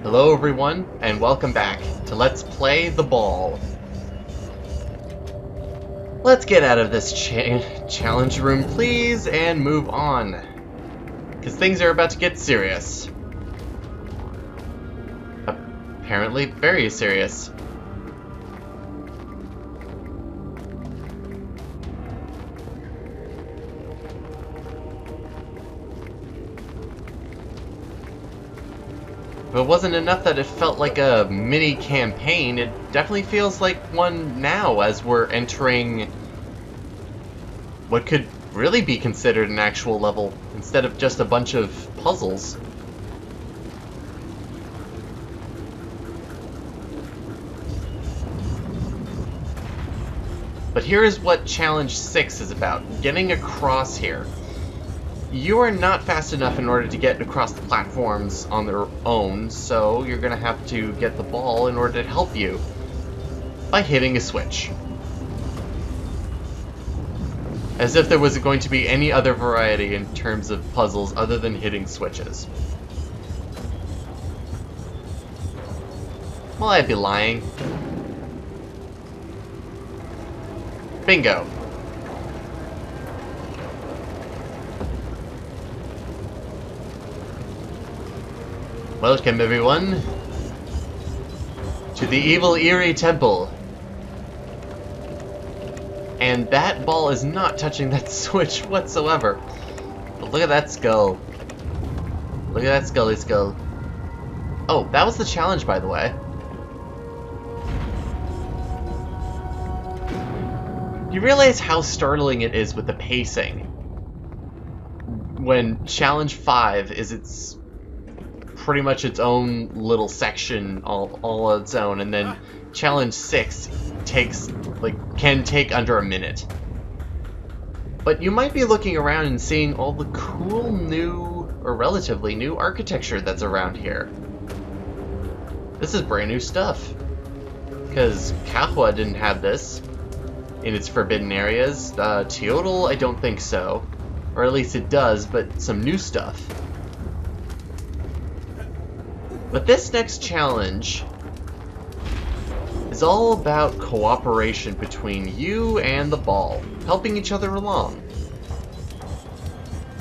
Hello everyone, and welcome back to Let's Play the Ball. Let's get out of this challenge room, please, and move on. Because things are about to get serious. Apparently very serious. If it wasn't enough that it felt like a mini campaign, it definitely feels like one now as we're entering what could really be considered an actual level instead of just a bunch of puzzles. But here is what Challenge 6 is about, getting across here. You are not fast enough in order to get across the platforms on their own, so you're going to have to get the ball in order to help you by hitting a switch. As if there was going to be any other variety in terms of puzzles other than hitting switches. Well, I'd be lying. Bingo. Welcome everyone to the Evil Eerie Temple. And that ball is not touching that switch whatsoever. But look at that skull. Look at that scully skull. Oh, that was the challenge, by the way. You realize how startling it is with the pacing when Challenge 5 is pretty much its own little section all on its own, and then Challenge 6 can take under a minute. But you might be looking around and seeing all the cool new, or relatively new, architecture that's around here. This is brand new stuff. Because Kahwa didn't have this in its forbidden areas. Teotl, I don't think so. Or at least it does, but some new stuff. But this next challenge is all about cooperation between you and the ball, helping each other along.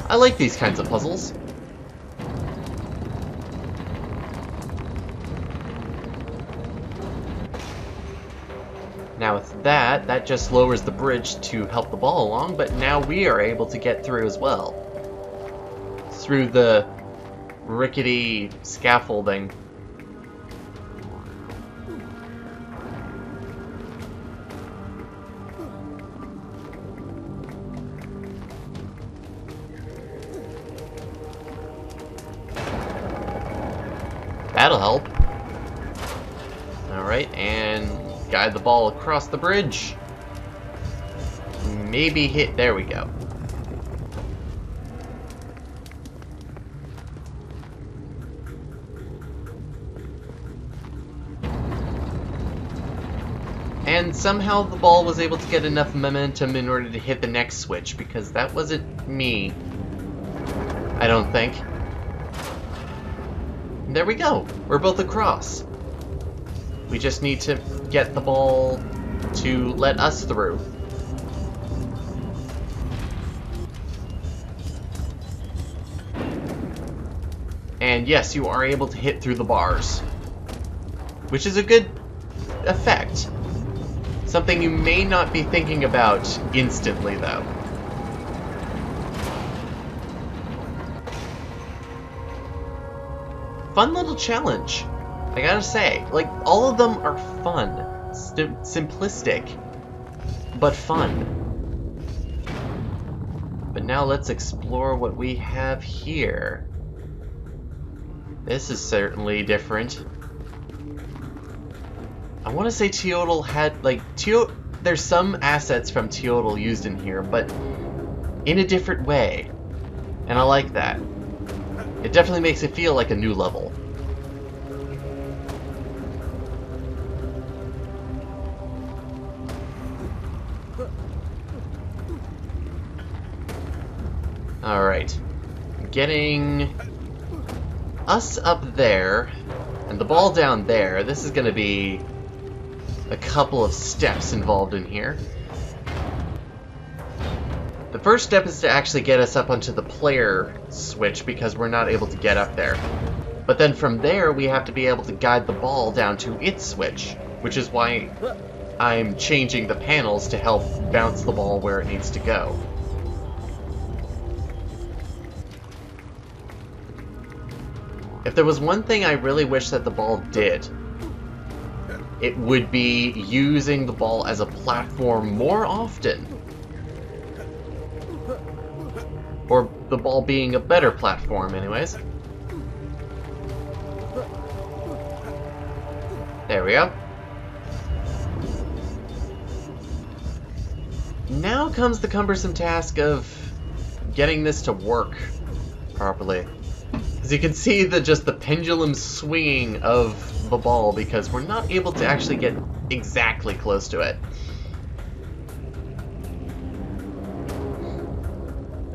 I like these kinds of puzzles. Now with that just lowers the bridge to help the ball along, but now we are able to get through as well. Through the rickety scaffolding. That'll help. Alright, and guide the ball across the bridge. Maybe hit, there we go. And somehow the ball was able to get enough momentum in order to hit the next switch, because that wasn't me. I don't think. And there we go. We're both across. We just need to get the ball to let us through. And yes, you are able to hit through the bars, which is a good effect. Something you may not be thinking about instantly, though. Fun little challenge, I gotta say. Like, all of them are fun. Simplistic, but fun. But now let's explore what we have here. This is certainly different. I want to say Teotl had, there's some assets from Teotl used in here, but in a different way. And I like that. It definitely makes it feel like a new level. Alright. Getting us up there And the ball down there, this is going to be a couple of steps involved in here. The first step is to actually get us up onto the player switch because we're not able to get up there. But then from there, we have to be able to guide the ball down to its switch, which is why I'm changing the panels to help bounce the ball where it needs to go. If there was one thing I really wish that the ball did, it would be using the ball as a platform more often. Or the ball being a better platform, anyways. There we go. Now comes the cumbersome task of getting this to work properly. As you can see, just the pendulum swinging of the ball because we're not able to actually get exactly close to it.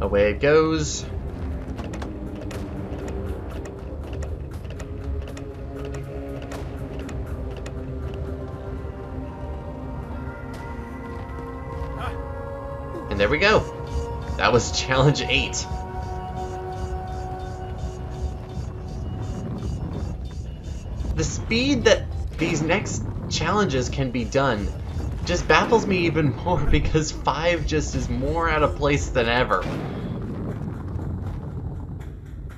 Away it goes. And there we go. That was challenge 8. The speed that these next challenges can be done just baffles me even more because 5 just is more out of place than ever.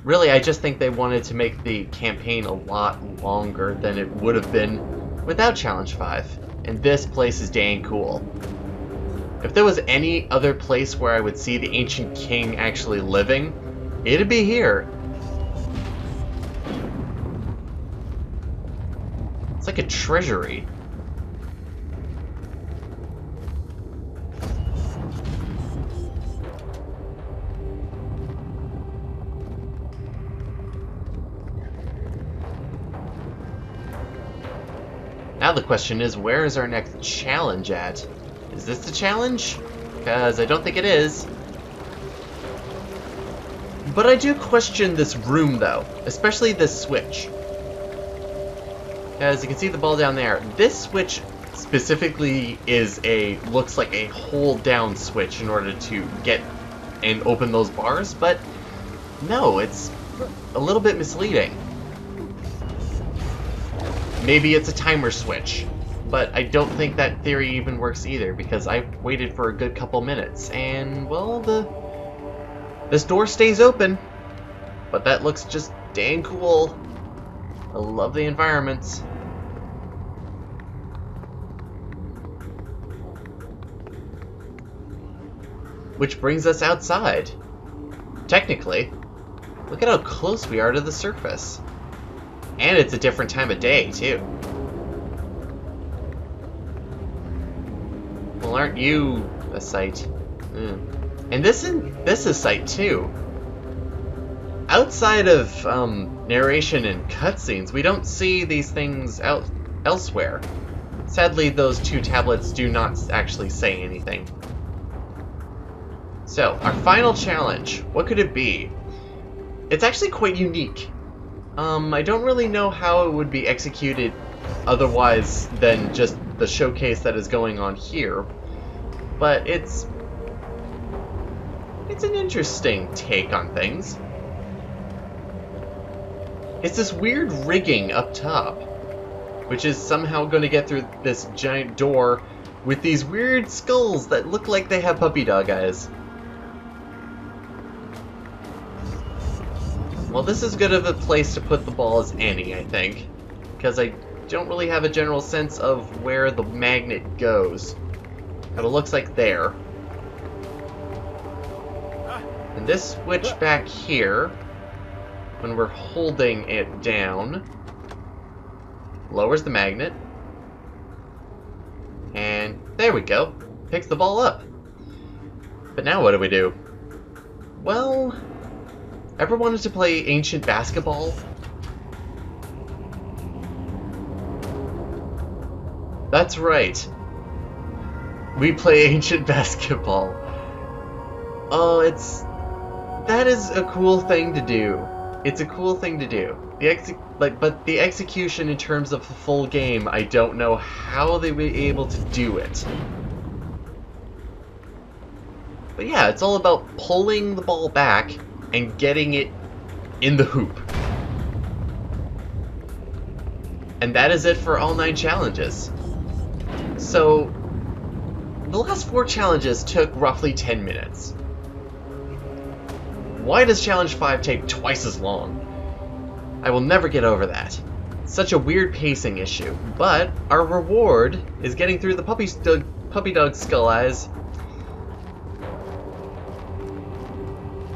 Really, I just think they wanted to make the campaign a lot longer than it would have been without challenge 5. And this place is dang cool. If there was any other place where I would see the ancient king actually living, it'd be here. It's like a treasury. Now the question is, where is our next challenge at? Is this the challenge? Because I don't think it is. But I do question this room though, especially this switch. As you can see the ball down there, this switch specifically looks like a hold down switch in order to get and open those bars, but no, it's a little bit misleading. Maybe it's a timer switch, but I don't think that theory even works either because I waited for a good couple minutes and, well, this door stays open, but that looks just dang cool. I love the environments. Which brings us outside. Technically, look at how close we are to the surface. And it's a different time of day, too. Well, aren't you a sight? And this is a sight, too. Outside of narration and cutscenes, we don't see these things elsewhere. Sadly, those 2 tablets do not actually say anything. So, our final challenge, what could it be? It's actually quite unique. I don't really know how it would be executed otherwise than just the showcase that is going on here, but it's an interesting take on things. It's this weird rigging up top, which is somehow going to get through this giant door with these weird skulls that look like they have puppy dog eyes. Well, this is good of a place to put the ball as any, I think, because I don't really have a general sense of where the magnet goes. But it looks like there. And this switch back here, when we're holding it down, lowers the magnet. And there we go. Picks the ball up. But now what do we do? Well, ever wanted to play ancient basketball? That's right. We play ancient basketball. Oh, that is a cool thing to do. It's a cool thing to do. But the execution in terms of the full game, I don't know how they were able to do it. But yeah, it's all about pulling the ball back and getting it in the hoop. And that is it for all 9 challenges. So, the last 4 challenges took roughly 10 minutes. Why does challenge 5 take twice as long? I will never get over that. Such a weird pacing issue. But our reward is getting through the puppy dog skull eyes.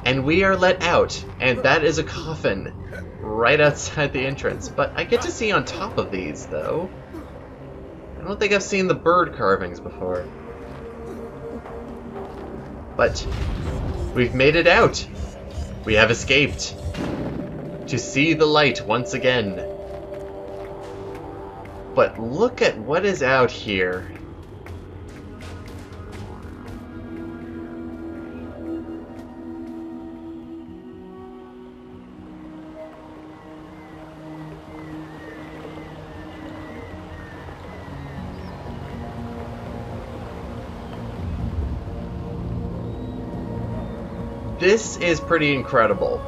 And we are let out, and that is a coffin right outside the entrance. But I get to see on top of these, though. I don't think I've seen the bird carvings before. But we've made it out. We have escaped to see the light once again. But look at what is out here. This is pretty incredible.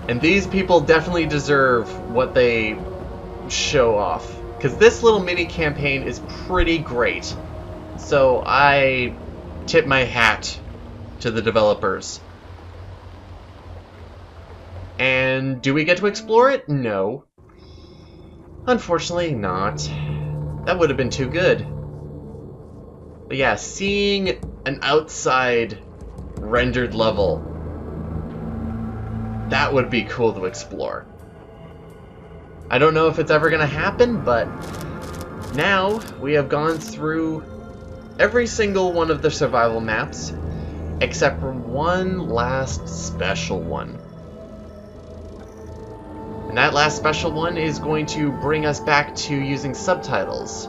And these people definitely deserve what they show off. Because this little mini campaign is pretty great. So I tip my hat to the developers. And do we get to explore it? No. Unfortunately not. That would have been too good. But yeah, seeing an outside rendered level, that would be cool to explore. I don't know if it's ever going to happen, but now we have gone through every single one of the survival maps, except for one last special one. And that last special one is going to bring us back to using subtitles.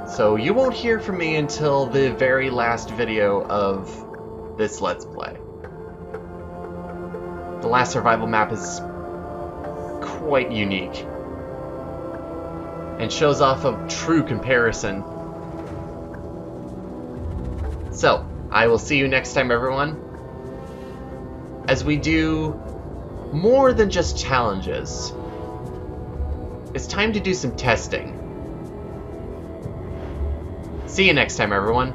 So you won't hear from me until the very last video of this Let's Play. The last survival map is quite unique and shows off a true comparison. So, I will see you next time, everyone, as we do more than just challenges. It's time to do some testing. See you next time, everyone.